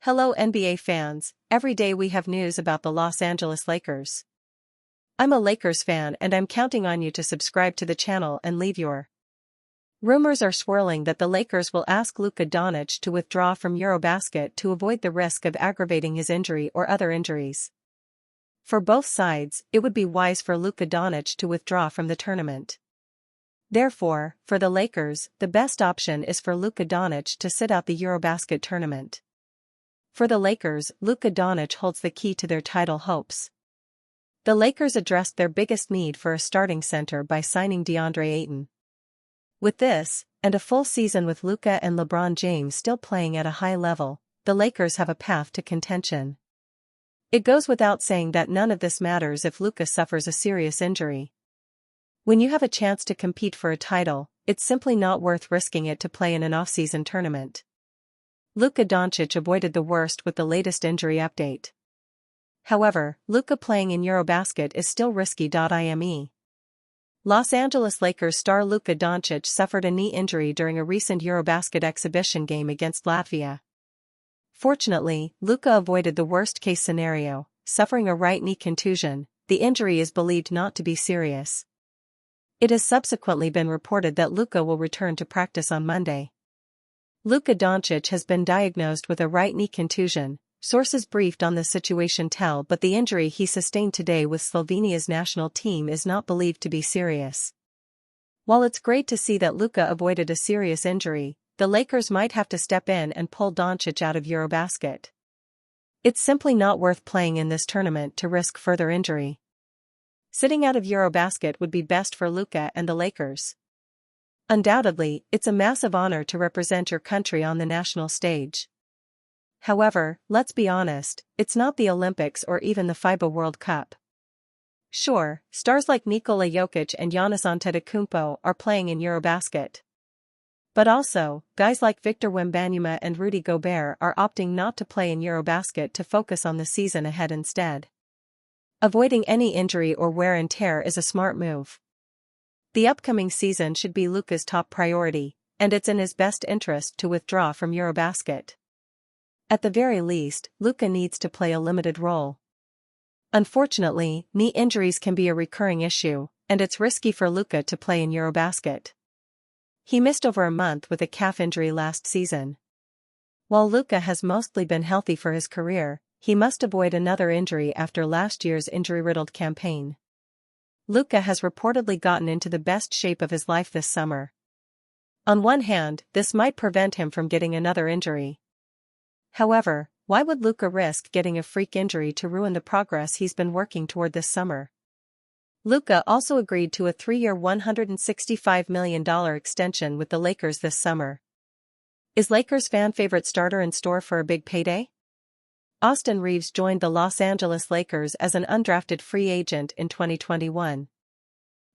Hello NBA fans, every day we have news about the Los Angeles Lakers. I'm a Lakers fan and I'm counting on you to subscribe to the channel and leave your. Rumors are swirling that the Lakers will ask Luka Doncic to withdraw from Eurobasket to avoid the risk of aggravating his injury or other injuries. For both sides, it would be wise for Luka Doncic to withdraw from the tournament. Therefore, for the Lakers, the best option is for Luka Doncic to sit out the Eurobasket tournament. For the Lakers, Luka Doncic holds the key to their title hopes. The Lakers addressed their biggest need for a starting center by signing DeAndre Ayton. With this, and a full season with Luka and LeBron James still playing at a high level, the Lakers have a path to contention. It goes without saying that none of this matters if Luka suffers a serious injury. When you have a chance to compete for a title, it's simply not worth risking it to play in an off-season tournament. Luka Doncic avoided the worst with the latest injury update. However, Luka playing in Eurobasket is still risky. IME. Los Angeles Lakers star Luka Doncic suffered a knee injury during a recent Eurobasket exhibition game against Latvia. Fortunately, Luka avoided the worst-case scenario, suffering a right knee contusion. The injury is believed not to be serious. It has subsequently been reported that Luka will return to practice on Monday. Luka Doncic has been diagnosed with a right knee contusion, sources briefed on the situation tell, but the injury he sustained today with Slovenia's national team is not believed to be serious. While it's great to see that Luka avoided a serious injury, the Lakers might have to step in and pull Doncic out of Eurobasket. It's simply not worth playing in this tournament to risk further injury. Sitting out of Eurobasket would be best for Luka and the Lakers. Undoubtedly, it's a massive honor to represent your country on the national stage. However, let's be honest, it's not the Olympics or even the FIBA World Cup. Sure, stars like Nikola Jokic and Giannis Antetokounmpo are playing in Eurobasket. But also, guys like Victor Wembanyama and Rudy Gobert are opting not to play in Eurobasket to focus on the season ahead instead. Avoiding any injury or wear and tear is a smart move. The upcoming season should be Luka's top priority, and it's in his best interest to withdraw from Eurobasket. At the very least, Luka needs to play a limited role. Unfortunately, knee injuries can be a recurring issue, and it's risky for Luka to play in Eurobasket. He missed over a month with a calf injury last season. While Luka has mostly been healthy for his career, he must avoid another injury after last year's injury-riddled campaign. Luka has reportedly gotten into the best shape of his life this summer. On one hand, this might prevent him from getting another injury. However, why would Luka risk getting a freak injury to ruin the progress he's been working toward this summer? Luka also agreed to a 3-year $165 million extension with the Lakers this summer. Is Lakers fan favorite starter in store for a big payday? Austin Reaves joined the Los Angeles Lakers as an undrafted free agent in 2021.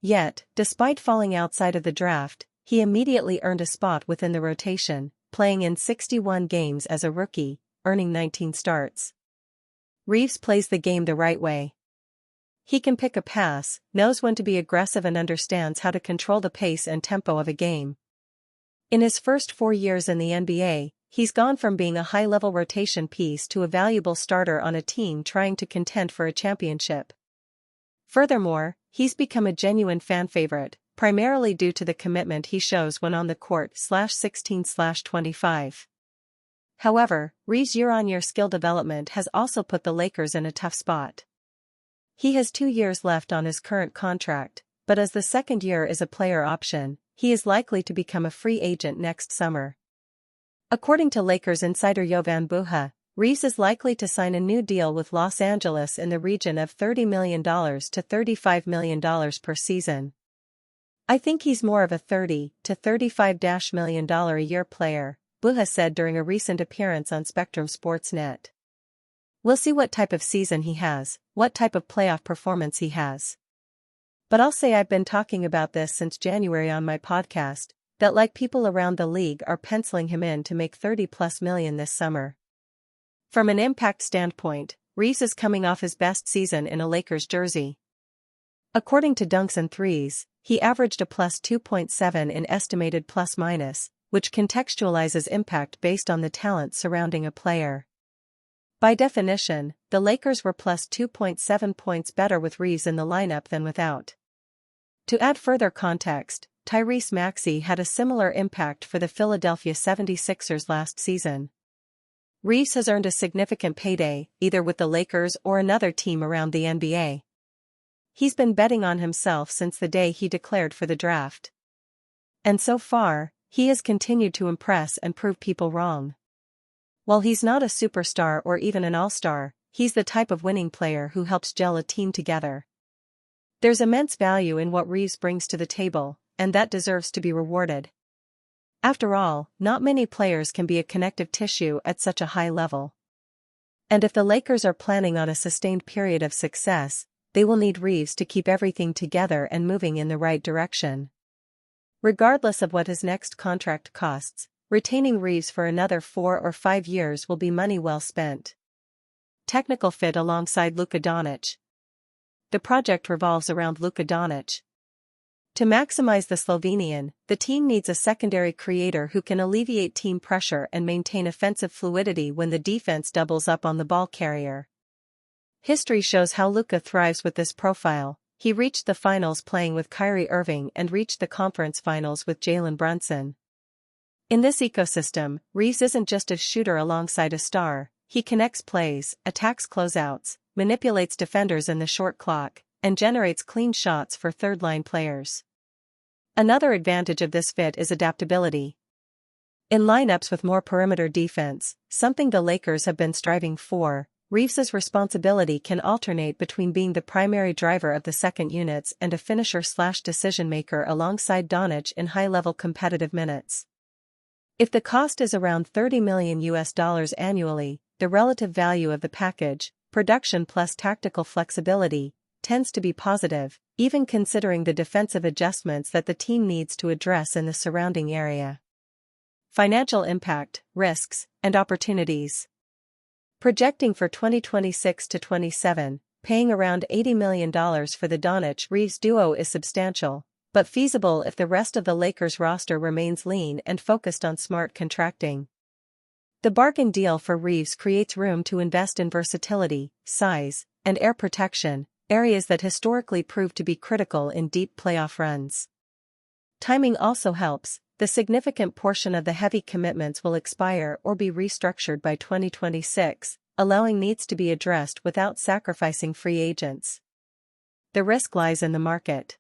Yet, despite falling outside of the draft, he immediately earned a spot within the rotation, playing in 61 games as a rookie, earning 19 starts. Reaves plays the game the right way. He can pick a pass, knows when to be aggressive and understands how to control the pace and tempo of a game. In his first 4 years in the NBA, he's gone from being a high-level rotation piece to a valuable starter on a team trying to contend for a championship. Furthermore, he's become a genuine fan favorite, primarily due to the commitment he shows when on the court /16/25. However, Reaves' year-on-year skill development has also put the Lakers in a tough spot. He has 2 years left on his current contract, but as the second year is a player option, he is likely to become a free agent next summer. According to Lakers insider Jovan Buha, Reaves is likely to sign a new deal with Los Angeles in the region of $30 million to $35 million per season. I think he's more of a $30 to $35 million a year player, Buha said during a recent appearance on Spectrum Sportsnet. We'll see what type of season he has, what type of playoff performance he has. But I'll say I've been talking about this since January on my podcast, that like people around the league are penciling him in to make $30+ million this summer. From an impact standpoint, Reaves is coming off his best season in a Lakers jersey. According to Dunks and Threes, he averaged a plus 2.7 in estimated plus-minus, which contextualizes impact based on the talent surrounding a player. By definition, the Lakers were plus 2.7 points better with Reeves in the lineup than without. To add further context, Tyrese Maxey had a similar impact for the Philadelphia 76ers last season. Reeves has earned a significant payday, either with the Lakers or another team around the NBA. He's been betting on himself since the day he declared for the draft. And so far, he has continued to impress and prove people wrong. While he's not a superstar or even an all-star, he's the type of winning player who helps gel a team together. There's immense value in what Reeves brings to the table, and that deserves to be rewarded. After all, not many players can be a connective tissue at such a high level. And if the Lakers are planning on a sustained period of success, they will need Reeves to keep everything together and moving in the right direction. Regardless of what his next contract costs, retaining Reeves for another 4 or 5 years will be money well spent. Technical fit alongside Luka Doncic. The project revolves around Luka Doncic. To maximize the Slovenian, the team needs a secondary creator who can alleviate team pressure and maintain offensive fluidity when the defense doubles up on the ball carrier. History shows how Luka thrives with this profile. He reached the finals playing with Kyrie Irving and reached the conference finals with Jalen Brunson. In this ecosystem, Reeves isn't just a shooter alongside a star, he connects plays, attacks closeouts, manipulates defenders in the short clock, and generates clean shots for third-line players. Another advantage of this fit is adaptability. In lineups with more perimeter defense, something the Lakers have been striving for, Reeves's responsibility can alternate between being the primary driver of the second units and a finisher/decision-maker alongside Doncic in high-level competitive minutes. If the cost is around $30 million annually, the relative value of the package, production plus tactical flexibility, tends to be positive, even considering the defensive adjustments that the team needs to address in the surrounding area. Financial impact, risks, and opportunities. Projecting for 2026 to 27, paying around $80 million for the Doncic-Reeves duo is substantial, but feasible if the rest of the Lakers roster remains lean and focused on smart contracting. The bargain deal for Reeves creates room to invest in versatility, size, and air protection, areas that historically prove to be critical in deep playoff runs. Timing also helps. The significant portion of the heavy commitments will expire or be restructured by 2026, allowing needs to be addressed without sacrificing free agents. The risk lies in the market.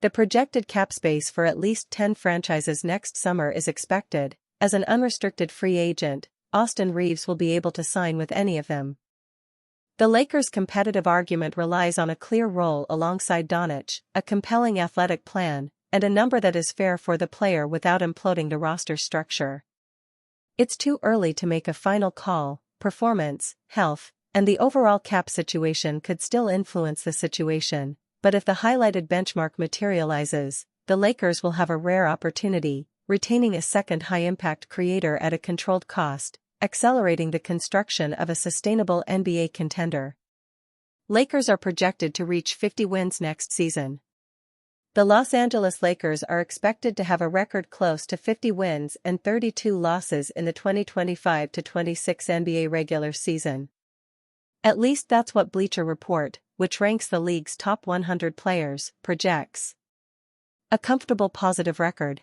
The projected cap space for at least 10 franchises next summer is expected. As an unrestricted free agent, Austin Reeves will be able to sign with any of them. The Lakers' competitive argument relies on a clear role alongside Doncic, a compelling athletic plan, and a number that is fair for the player without imploding the roster structure. It's too early to make a final call. Performance, health, and the overall cap situation could still influence the situation, but if the highlighted benchmark materializes, the Lakers will have a rare opportunity, retaining a second high-impact creator at a controlled cost, accelerating the construction of a sustainable NBA contender. Lakers are projected to reach 50 wins next season. The Los Angeles Lakers are expected to have a record close to 50 wins and 32 losses in the 2025-26 NBA regular season. At least that's what Bleacher Report, which ranks the league's top 100 players, projects. A comfortable positive record.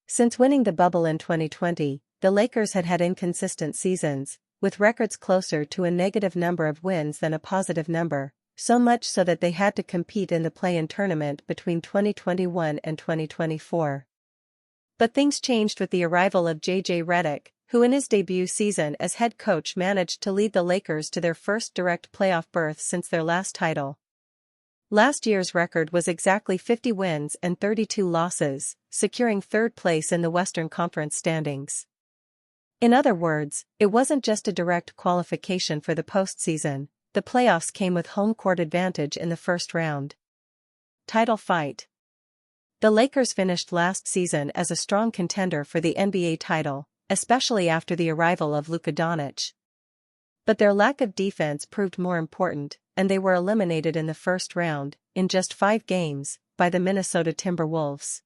Since winning the bubble in 2020, the Lakers had inconsistent seasons, with records closer to a negative number of wins than a positive number, so much so that they had to compete in the play-in tournament between 2021 and 2024. But things changed with the arrival of J.J. Redick, who in his debut season as head coach managed to lead the Lakers to their first direct playoff berth since their last title. Last year's record was exactly 50 wins and 32 losses, securing third place in the Western Conference standings. In other words, it wasn't just a direct qualification for the postseason, the playoffs came with home court advantage in the first round. Title fight. The Lakers finished last season as a strong contender for the NBA title, especially after the arrival of Luka Doncic. But their lack of defense proved more important, and they were eliminated in the first round, in just 5 games, by the Minnesota Timberwolves.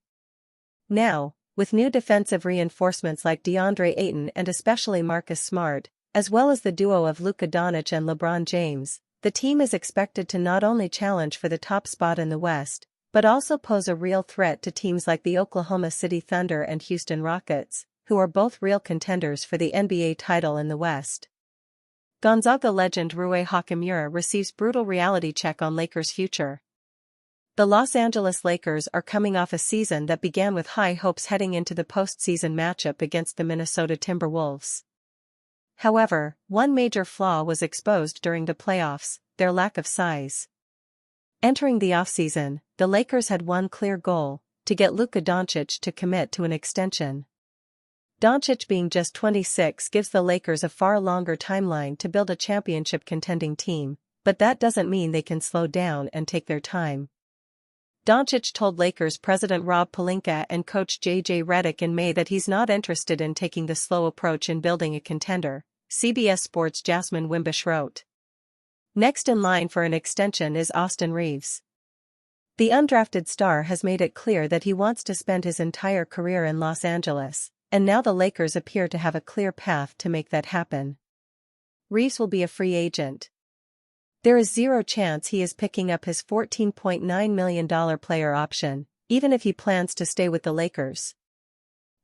Now, with new defensive reinforcements like DeAndre Ayton and especially Marcus Smart, as well as the duo of Luka Doncic and LeBron James, the team is expected to not only challenge for the top spot in the West, but also pose a real threat to teams like the Oklahoma City Thunder and Houston Rockets, who are both real contenders for the NBA title in the West. Gonzaga legend Rui Hachimura receives brutal reality check on Lakers' future. The Los Angeles Lakers are coming off a season that began with high hopes heading into the postseason matchup against the Minnesota Timberwolves. However, one major flaw was exposed during the playoffs: their lack of size. Entering the offseason, the Lakers had one clear goal: to get Luka Doncic to commit to an extension. Doncic being just 26 gives the Lakers a far longer timeline to build a championship-contending team, but that doesn't mean they can slow down and take their time. Doncic told Lakers president Rob Pelinka and coach J.J. Redick in May that he's not interested in taking the slow approach in building a contender, CBS Sports' Jasmine Wimbish wrote. Next in line for an extension is Austin Reaves. The undrafted star has made it clear that he wants to spend his entire career in Los Angeles, and now the Lakers appear to have a clear path to make that happen. Reaves will be a free agent. There is zero chance he is picking up his $14.9 million player option, even if he plans to stay with the Lakers.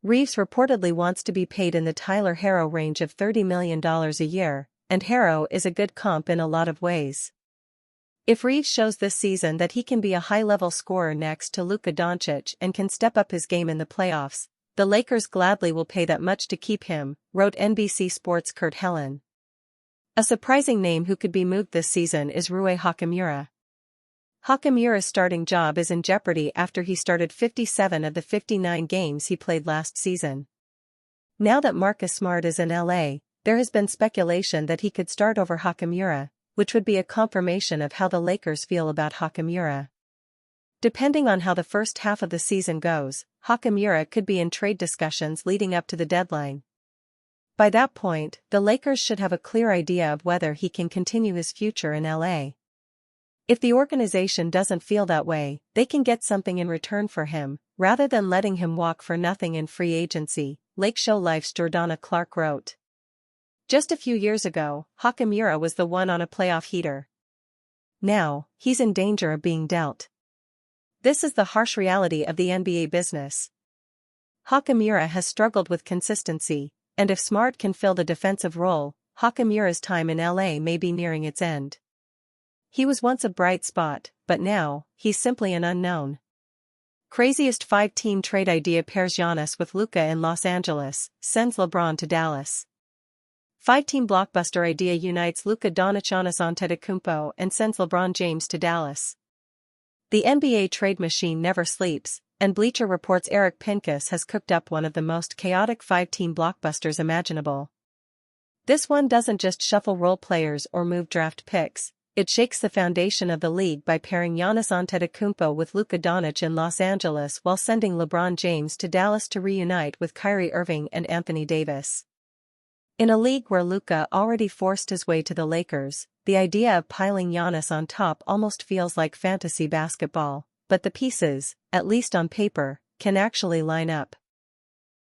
Reaves reportedly wants to be paid in the Tyler Herro range of $30 million a year, and Herro is a good comp in a lot of ways. If Reaves shows this season that he can be a high-level scorer next to Luka Doncic and can step up his game in the playoffs, the Lakers gladly will pay that much to keep him, wrote NBC Sports' Kurt Helin. A surprising name who could be moved this season is Rui Hachimura. Hachimura's starting job is in jeopardy after he started 57 of the 59 games he played last season. Now that Marcus Smart is in LA, there has been speculation that he could start over Hachimura, which would be a confirmation of how the Lakers feel about Hachimura. Depending on how the first half of the season goes, Hachimura could be in trade discussions leading up to the deadline. By that point, the Lakers should have a clear idea of whether he can continue his future in LA. If the organization doesn't feel that way, they can get something in return for him, rather than letting him walk for nothing in free agency, Lake Show Life's Jordana Clark wrote. Just a few years ago, Hachimura was the one on a playoff heater. Now, he's in danger of being dealt. This is the harsh reality of the NBA business. Hachimura has struggled with consistency, and if Smart can fill the defensive role, Hachimura's time in LA may be nearing its end. He was once a bright spot, but now, he's simply an unknown. Craziest 5-team trade idea pairs Giannis with Luka in Los Angeles, sends LeBron to Dallas. 5-team blockbuster idea unites Luka Doncic, Giannis Antetokounmpo and sends LeBron James to Dallas. The NBA trade machine never sleeps, and Bleacher Report's Eric Pincus has cooked up one of the most chaotic 5-team blockbusters imaginable. This one doesn't just shuffle role players or move draft picks, it shakes the foundation of the league by pairing Giannis Antetokounmpo with Luka Doncic in Los Angeles while sending LeBron James to Dallas to reunite with Kyrie Irving and Anthony Davis. In a league where Luka already forced his way to the Lakers, the idea of piling Giannis on top almost feels like fantasy basketball, but the pieces, at least on paper, can actually line up.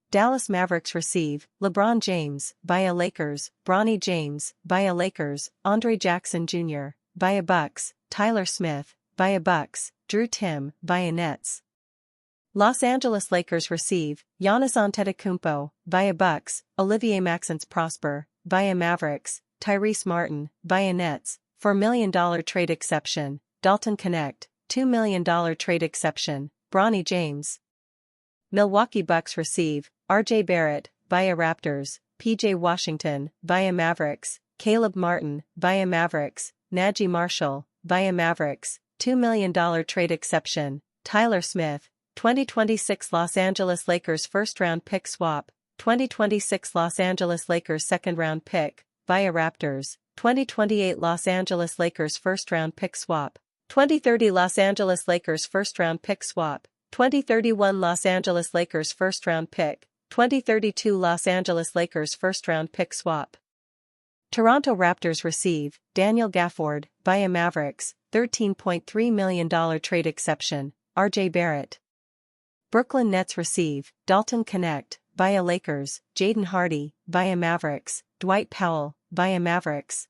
Dallas Mavericks receive LeBron James, via Lakers, Bronny James, via Lakers, Andre Jackson Jr., via Bucks, Tyler Smith, via Bucks, Drew Timm, via Nets. Los Angeles Lakers receive Giannis Antetokounmpo, via Bucks, Olivier Maxence Prosper, via Mavericks, Tyrese Martin, via Nets, $4 million trade exception, Dalton Connect, $2 million trade exception, Bronny James. Milwaukee Bucks receive RJ Barrett, via Raptors, PJ Washington, via Mavericks, Caleb Martin, via Mavericks, Najee Marshall, via Mavericks, $2 million trade exception, Tyler Smith, 2026 Los Angeles Lakers first-round pick swap, 2026 Los Angeles Lakers second-round pick, via Raptors, 2028 Los Angeles Lakers first-round pick swap, 2030 Los Angeles Lakers first-round pick swap, 2031 Los Angeles Lakers first-round pick, 2032 Los Angeles Lakers first-round pick swap. Toronto Raptors receive Daniel Gafford, via Mavericks, $13.3 million trade exception, R.J. Barrett. Brooklyn Nets receive, Dalton Connect, via Lakers, Jaden Hardy, via Mavericks, Dwight Powell, via Mavericks.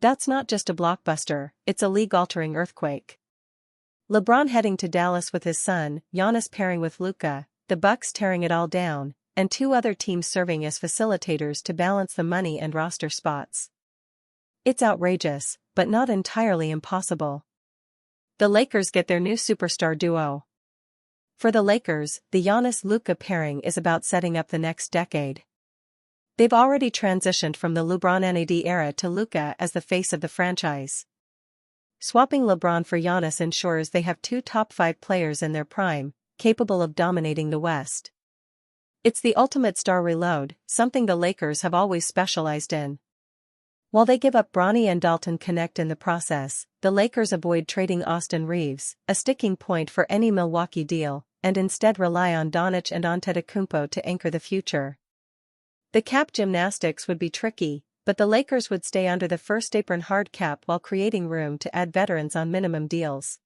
That's not just a blockbuster, it's a league-altering earthquake. LeBron heading to Dallas with his son, Giannis pairing with Luka, the Bucks tearing it all down, and 2 other teams serving as facilitators to balance the money and roster spots. It's outrageous, but not entirely impossible. The Lakers get their new superstar duo. For the Lakers, the Giannis-Luka pairing is about setting up the next decade. They've already transitioned from the LeBron-NAD era to Luka as the face of the franchise. Swapping LeBron for Giannis ensures they have 2 top 5 players in their prime, capable of dominating the West. It's the ultimate star reload, something the Lakers have always specialized in. While they give up Bronny and Dalton Connect in the process, the Lakers avoid trading Austin Reeves, a sticking point for any Milwaukee deal, and instead rely on Doncic and Antetokounmpo to anchor the future. The cap gymnastics would be tricky, but the Lakers would stay under the first apron hard cap while creating room to add veterans on minimum deals.